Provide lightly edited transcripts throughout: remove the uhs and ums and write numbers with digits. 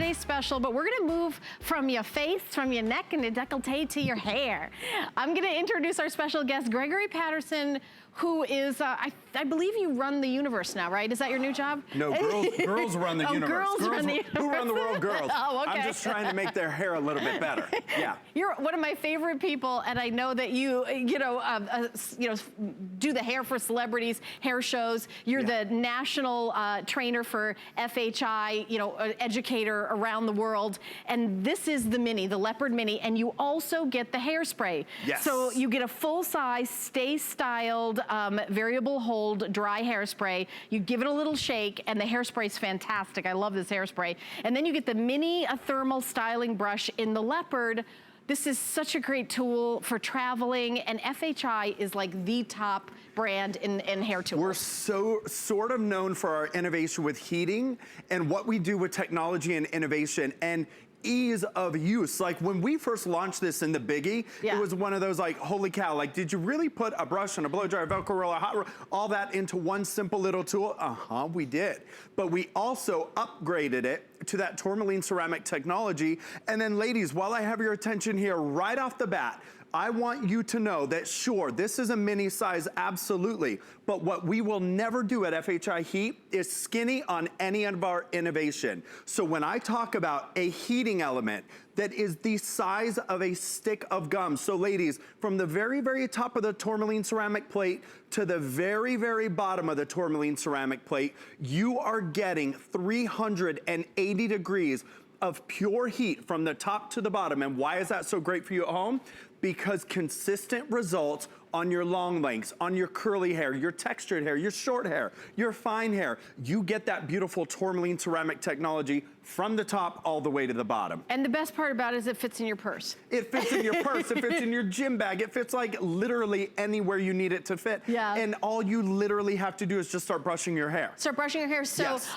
today's special, but we're gonna move from your face, from your neck and your décolleté to your hair. I'm gonna introduce our special guest, Gregory Patterson, who is, I believe you run the universe now, right? Is that your new job? No, girls run the universe. Girls run the universe. Who run the world? Girls. Oh, okay. I'm just trying to make their hair a little bit better. Yeah. You're one of my favorite people, and I know that you do the hair for celebrities, hair shows. You're the national trainer for FHI, educator around the world. And this is the mini, the Leopard mini, and you also get the hairspray. Yes. So you get a full-size, stay-styled, variable hold, dry hairspray. You give it a little shake, and the hairspray is fantastic. I love this hairspray. And then you get the mini thermal styling brush in the Leopard. This is such a great tool for traveling, and FHI is like the top brand in hair tools. We're so sort of known for our innovation with heating and what we do with technology and innovation and ease of use. Like when we first launched this in the Biggie, it was one of those like, holy cow, like did you really put a brush and a blow dryer, Velcro roller, hot roller, all that into one simple little tool? We did. But we also upgraded it to that tourmaline ceramic technology. And then ladies, while I have your attention here right off the bat, I want you to know that sure, this is a mini size, absolutely, but what we will never do at FHI Heat is skinny on any of our innovation. So when I talk about a heating element that is the size of a stick of gum, so ladies, from the very, very top of the tourmaline ceramic plate to the very, very bottom of the tourmaline ceramic plate, you are getting 380 degrees of pure heat from the top to the bottom. And why is that so great for you at home? Because consistent results on your long lengths, on your curly hair, your textured hair, your short hair, your fine hair, you get that beautiful tourmaline ceramic technology from the top all the way to the bottom. And the best part about it is it fits in your purse. It fits in your purse, it fits in your gym bag, it fits like literally anywhere you need it to fit. Yeah. And all you literally have to do is just start brushing your hair. Start brushing your hair. So yes.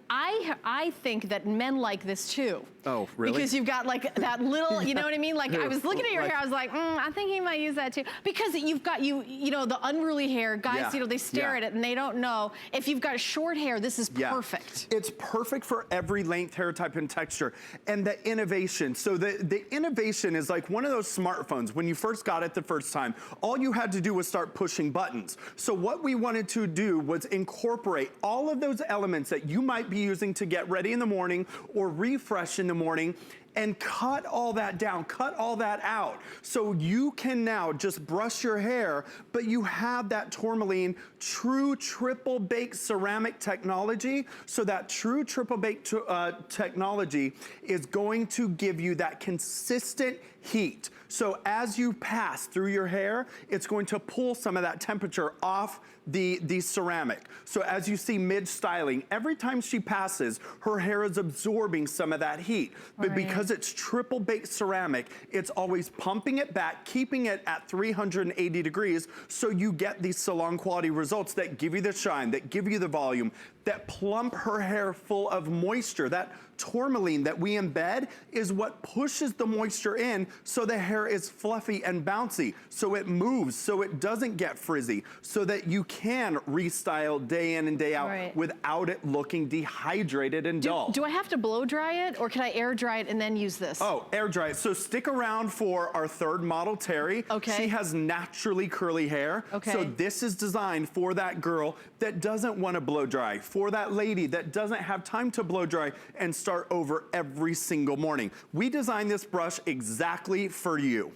I think that men like this too. Oh, really? Because you've got like that little, you know what I mean? Like I was looking at your hair, I was like, I think he might use that too. Because you've got, the unruly hair, guys, they stare at it and they don't know. If you've got short hair, this is perfect. It's perfect for every length, hair type, and texture. And the innovation, so the innovation is like one of those smartphones. When you first got it the first time, all you had to do was start pushing buttons. So what we wanted to do was incorporate all of those elements that you might be using to get ready in the morning or refresh in the morning and cut all that down, cut all that out. So you can now just brush your hair, but you have that tourmaline true triple bake ceramic technology. So that true triple bake technology is going to give you that consistent heat. So as you pass through your hair, it's going to pull some of that temperature off the ceramic. So as you see Midge styling, every time she passes, her hair is absorbing some of that heat. But because it's triple baked ceramic, it's always pumping it back, keeping it at 380 degrees, so you get these salon quality results that give you the shine, that give you the volume, that plump her hair full of moisture. That tourmaline that we embed is what pushes the moisture in so the hair is fluffy and bouncy, so it moves, so it doesn't get frizzy, so that you can restyle day in and day out without it looking dehydrated and dull. Do I have to blow dry it, or can I air dry it and then use this? Oh, air dry it. So stick around for our third model, Terry. Okay. She has naturally curly hair. Okay. So this is designed for that girl that doesn't want to blow dry, for that lady that doesn't have time to blow dry and start over every single morning. We designed this brush exactly for you.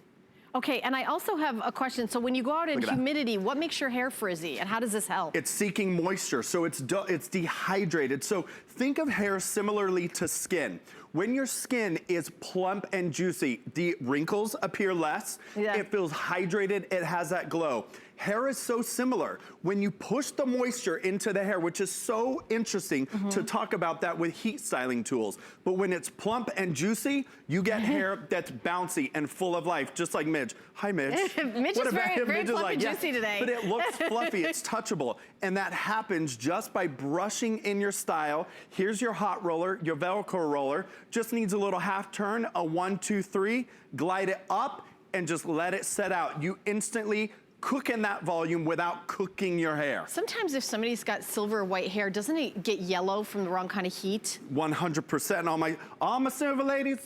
Okay, and I also have a question. So when you go out in humidity, what makes your hair frizzy, and how does this help? It's seeking moisture, so it's dehydrated. So think of hair similarly to skin. When your skin is plump and juicy, the wrinkles appear less, it feels hydrated, it has that glow. Hair is so similar. When you push the moisture into the hair, which is so interesting to talk about that with heat styling tools, but when it's plump and juicy, you get hair that's bouncy and full of life, just like Midge. Hi, Midge. Midge is very plump and juicy today. But it looks fluffy, it's touchable, and that happens just by brushing in your style. Here's your hot roller, your Velcro roller. Just needs a little half turn, a 1, 2, 3, glide it up, and just let it set out. You instantly cooking that volume without cooking your hair. Sometimes if somebody's got silver or white hair, doesn't it get yellow from the wrong kind of heat? 100%. All my silver ladies,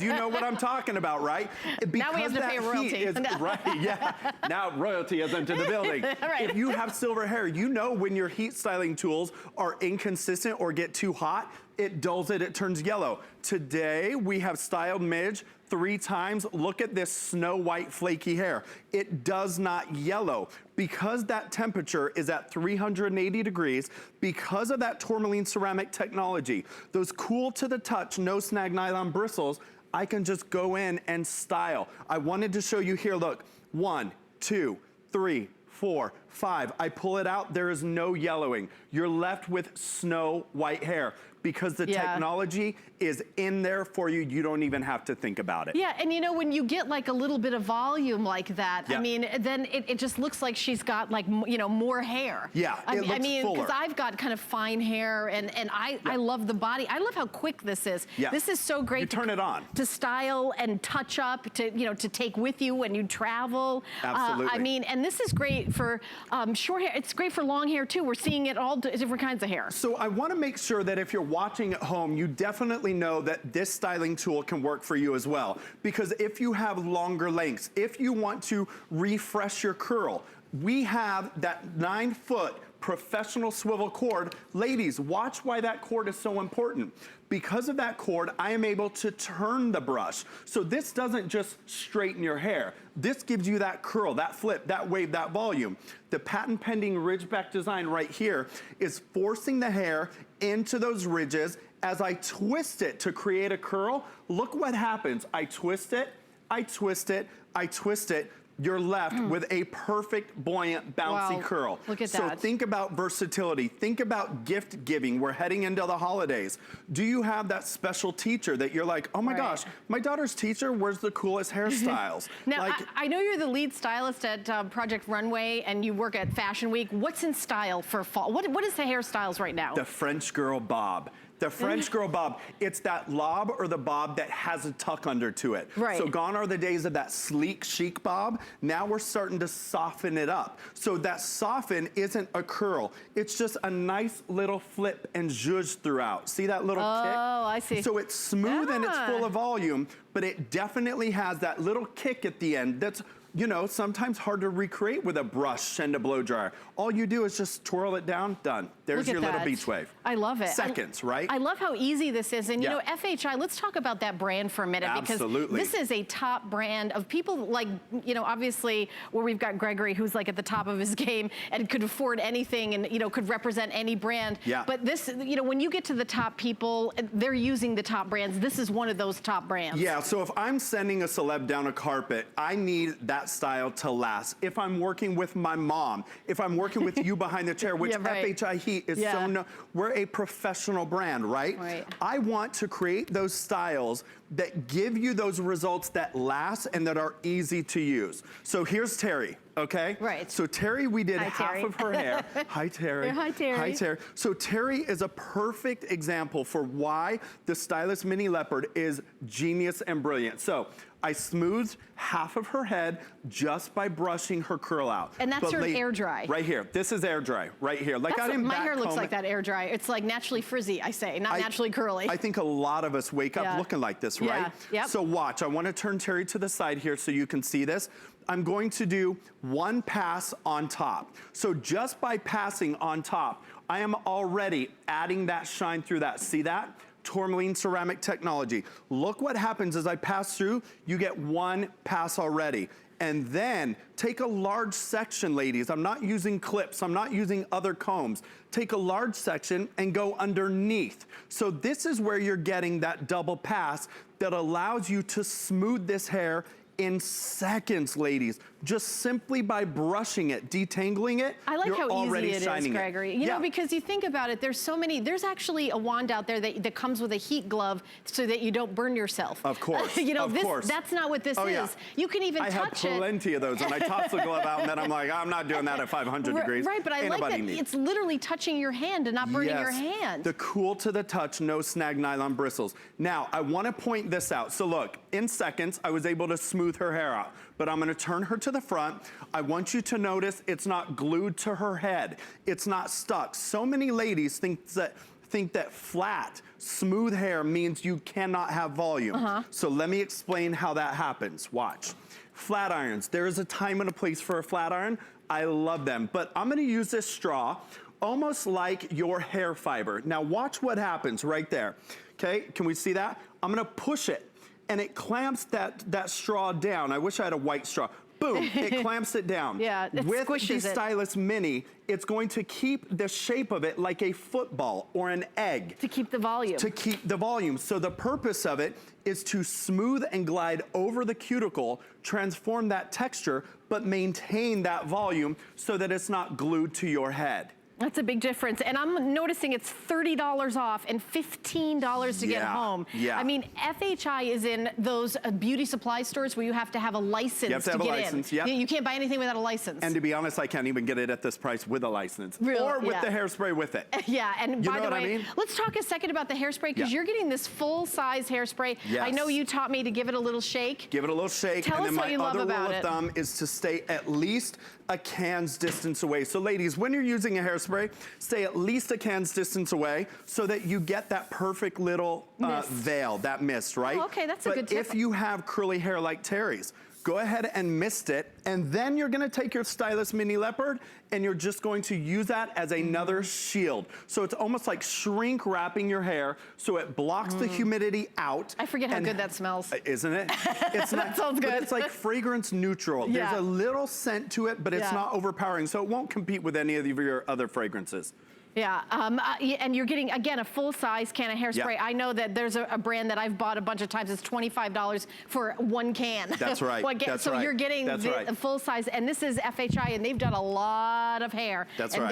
you know what I'm talking about, right? Because now we have to pay royalty. Is, right, yeah. Now royalty has entered the building. Right. If you have silver hair, you know when your heat styling tools are inconsistent or get too hot, it dulls it, it turns yellow. Today, we have styled Midge 3 times. Look at this snow white flaky hair. It does not yellow. Because that temperature is at 380 degrees, because of that tourmaline ceramic technology, those cool to the touch, no snag nylon bristles, I can just go in and style. I wanted to show you here, look, 1, 2, 3, 4, 5. I pull it out, there is no yellowing. You're left with snow white hair because the technology is in there for you. You don't even have to think about it. Yeah, and you know, when you get like a little bit of volume like that, Yeah. I mean, then it just looks like she's got like, you know, more hair. Yeah, I it looks mean, fuller. because I've got kind of fine hair and I love the body. I love how quick this is. Yeah. This is so great. You turn it on. To style and touch up, to, you know, to take with you when you travel. Absolutely. I mean, and this is great for short hair. It's great for long hair too. We're seeing it all different kinds of hair. So I want to make sure that if you're watching at home, you definitely know that this styling tool can work for you as well. Because if you have longer lengths, if you want to refresh your curl, we have that 9-foot professional swivel cord. Ladies, watch why that cord is so important. Because of that cord, I am able to turn the brush. So this doesn't just straighten your hair. This gives you that curl, that flip, that wave, that volume. The patent pending ridgeback design right here is forcing the hair into those ridges. As I twist it to create a curl, look what happens. I twist it, I twist it, I twist it. You're left with a perfect, buoyant, bouncy curl. Look at that. So think about versatility. Think about gift giving. We're heading into the holidays. Do you have that special teacher that you're like, oh my gosh, my daughter's teacher wears the coolest hairstyles? Now, like, I know you're the lead stylist at Project Runway and you work at Fashion Week. What's in style for fall? What is the hairstyles right now? the French girl bob. The French girl bob, it's that lob or the bob that has a tuck under to it. Right. So gone are the days of that sleek, chic bob. Now we're starting to soften it up. So that soften isn't a curl. It's just a nice little flip and zhuzh throughout. See that little kick? Oh, I see. So it's smooth and it's full of volume, but it definitely has that little kick at the end that's, you know, sometimes hard to recreate with a brush and a blow dryer. All you do is just twirl it down, done. There's your little beach wave. I love it. Seconds, right? I love how easy this is. And you know, FHI, let's talk about that brand for a minute. Absolutely. Because this is a top brand of people like, you know, obviously where we've got Gregory who's like at the top of his game and could afford anything and, you know, could represent any brand. Yeah. But this, you know, when you get to the top people, they're using the top brands. This is one of those top brands. Yeah, so if I'm sending a celeb down a carpet, I need that style to last. If I'm working with my mom, if I'm working with you behind the chair, which FHI Heat is so known, we're a professional brand, right? I want to create those styles that give you those results that last and that are easy to use. So here's Terry. Okay? Right. So Terry, we did half of her hair. Hi, Terry. Hi, Terry. Hi, Terry. So Terry is a perfect example for why the Stylus Mini Leopard is genius and brilliant. So I smoothed half of her head just by brushing her curl out. And that's your air dry. Right here. This is air dry, right here. Like I didn't my hair looks like that air dry. It's like naturally frizzy, I say, not naturally curly. I think a lot of us wake up looking like this, right? Yep. So watch, I want to turn Terry to the side here so you can see this. I'm going to do one pass on top. So just by passing on top, I am already adding that shine through that. See that? Tourmaline ceramic technology. Look what happens as I pass through, you get one pass already. And then take a large section, ladies. I'm not using clips, I'm not using other combs. Take a large section and go underneath. So this is where you're getting that double pass that allows you to smooth this hair in seconds, ladies. Just simply by brushing it, detangling it, I like you're how already easy it shining is, Gregory. You know, because you think about it, there's so many, there's actually a wand out there that comes with a heat glove so that you don't burn yourself. Of course, you know, of course. That's not what this is. You can even touch it. I have plenty of those, and I toss the glove out, and then I'm like, I'm not doing that at 500 degrees. Right, but I like that it's literally touching your hand and not burning your hand. The cool to the touch, no snag nylon bristles. Now, I want to point this out. So look, in seconds, I was able to smooth her hair out, but I'm going to turn her to the the front. I want you to notice it's not glued to her head. It's not stuck. So many ladies think that flat, smooth hair means you cannot have volume. So let me explain how that happens. Watch. Flat irons. There is a time and a place for a flat iron. I love them, but I'm gonna use this straw almost like your hair fiber. Now watch what happens right there. Okay, can we see that? I'm gonna push it and it clamps that straw down. I wish I had a white straw. Boom, it clamps it down. Yeah, it With squishes the Stylus Mini, it's going to keep the shape of it like a football or an egg. To keep the volume. To keep the volume. So the purpose of it is to smooth and glide over the cuticle, transform that texture, but maintain that volume so that it's not glued to your head. That's a big difference. And I'm noticing it's $30 off and $15 to get home. Yeah. I mean, FHI is in those beauty supply stores where you have to have a license You have to have a license, in. yep. You can't buy anything without a license. And to be honest, I can't even get it at this price with a license. Really? Or with Yeah. the hairspray with it. Yeah, and You by know the what I way, mean? let's talk a second about the hairspray because Yeah. you're getting this full-size hairspray. Yes. I know you taught me to give it a little shake. Give it a little shake. Tell and us then what my you love other about rule it. of thumb is to stay at least a can's distance away. So ladies, when you're using a hairspray, stay at least a can's distance away so that you get that perfect little veil, that mist, right? Oh, okay, that's a good But tip. if you have curly hair like Terry's, go ahead and mist it, and then you're gonna take your Stylus Mini Leopard and you're just going to use that as another shield. So it's almost like shrink wrapping your hair so it blocks the humidity out. I forget how good that smells. Isn't it? It's That sounds good. But it's like fragrance neutral. Yeah. There's a little scent to it, but it's not overpowering, so it won't compete with any of your other fragrances. Yeah, and you're getting, again, a full-size can of hairspray. Yeah. I know that there's a brand that I've bought a bunch of times. It's $25 for one can. That's right. One can. That's so right. you're getting That's right. the full-size, and this is FHI, and they've done a lot of hair. That's and right.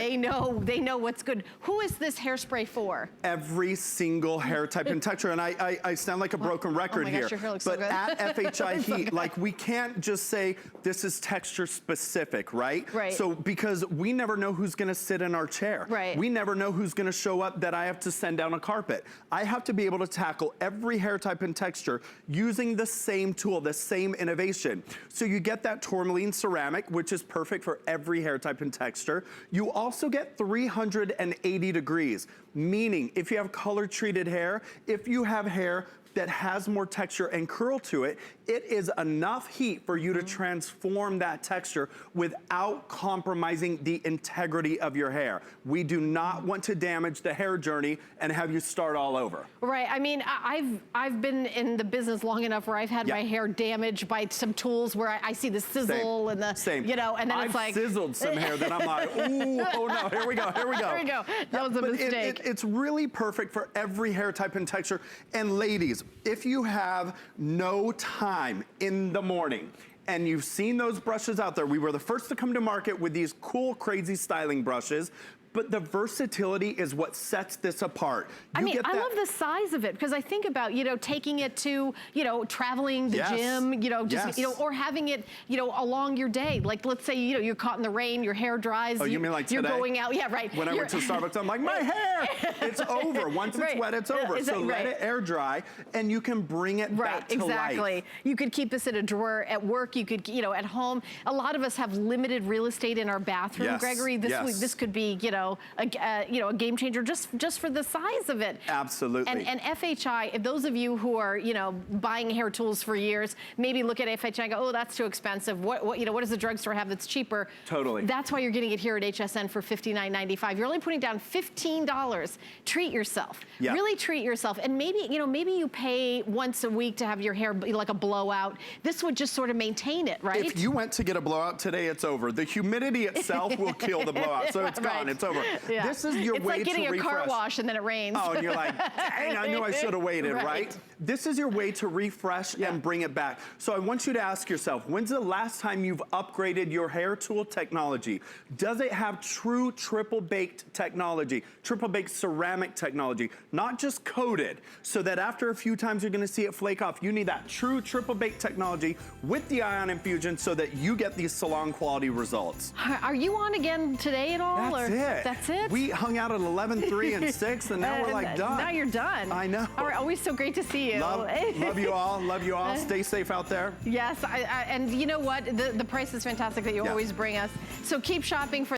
they know what's good. Who is this hairspray for? Every single hair type and texture, and I sound like a broken record my here. gosh, your hair looks but so good. at FHI Heat, like we can't just say this is texture specific, right? Right. So because we never know who's gonna sit in our chair. Right. We never know who's gonna show up that I have to send down a carpet. I have to be able to tackle every hair type and texture using the same tool, the same innovation. So you get that tourmaline ceramic, which is perfect for every hair type and texture. You also get 380 degrees, meaning if you have color treated hair, if you have hair that has more texture and curl to it, it is enough heat for you to transform that texture without compromising the integrity of your hair. We do not want to damage the hair journey and have you start all over. Right, I mean, I've been in the business long enough where I've had my hair damaged by some tools where I see the sizzle and the, you know, and then it's like. I've sizzled some hair that I'm like, ooh, oh no, here we go, here we go. There we go, that was a mistake. It's really perfect for every hair type and texture. And ladies, if you have no time in the morning and you've seen those brushes out there, we were the first to come to market with these cool, crazy styling brushes. But the versatility is what sets this apart. I mean, I love the size of it because I think about, you know, taking it to, you know, traveling the gym, you know, just, you know, or having it, you know, along your day. Like, let's say, you know, you're caught in the rain, your hair dries. Oh, you mean like you're today? going out, yeah, right. When I went to Starbucks, I'm like, my hair, it's over. Once it's wet, it's over. So let it air dry and you can bring it back to life. You could keep this in a drawer at work. You could, you know, at home. A lot of us have limited real estate in our bathroom, Gregory. This could be, you know, a game changer just for the size of it. Absolutely. And FHI, if those of you who are, you know, buying hair tools for years, maybe look at FHI and go, oh, that's too expensive. What you know, what does the drugstore have that's cheaper? Totally. That's why you're getting it here at HSN for $59.95. You're only putting down $15. Treat yourself. Yeah. Really treat yourself. And maybe, you know, maybe you pay once a week to have your hair be like a blowout. This would just sort of maintain it, right? If you went to get a blowout today, it's over. The humidity itself will kill the blowout. So it's gone, it's over. Yeah. This is your way to refresh. It's like getting a car wash and then it rains. Oh, and you're like, dang, I knew I should have waited, right? This is your way to refresh and bring it back. So I want you to ask yourself, when's the last time you've upgraded your hair tool technology? Does it have true triple baked technology, triple baked ceramic technology, not just coated, so that after a few times you're gonna see it flake off. You need that true triple baked technology with the ion infusion so that you get these salon quality results. Are you on again today at all? That's it. That's it? We hung out at 11, 3, and 6, and now we're like done. Now you're done. I know. All right, always so great to see you. Love you all. Love you all. Stay safe out there. Yes, and you know what? The price is fantastic that you always bring us. So keep shopping for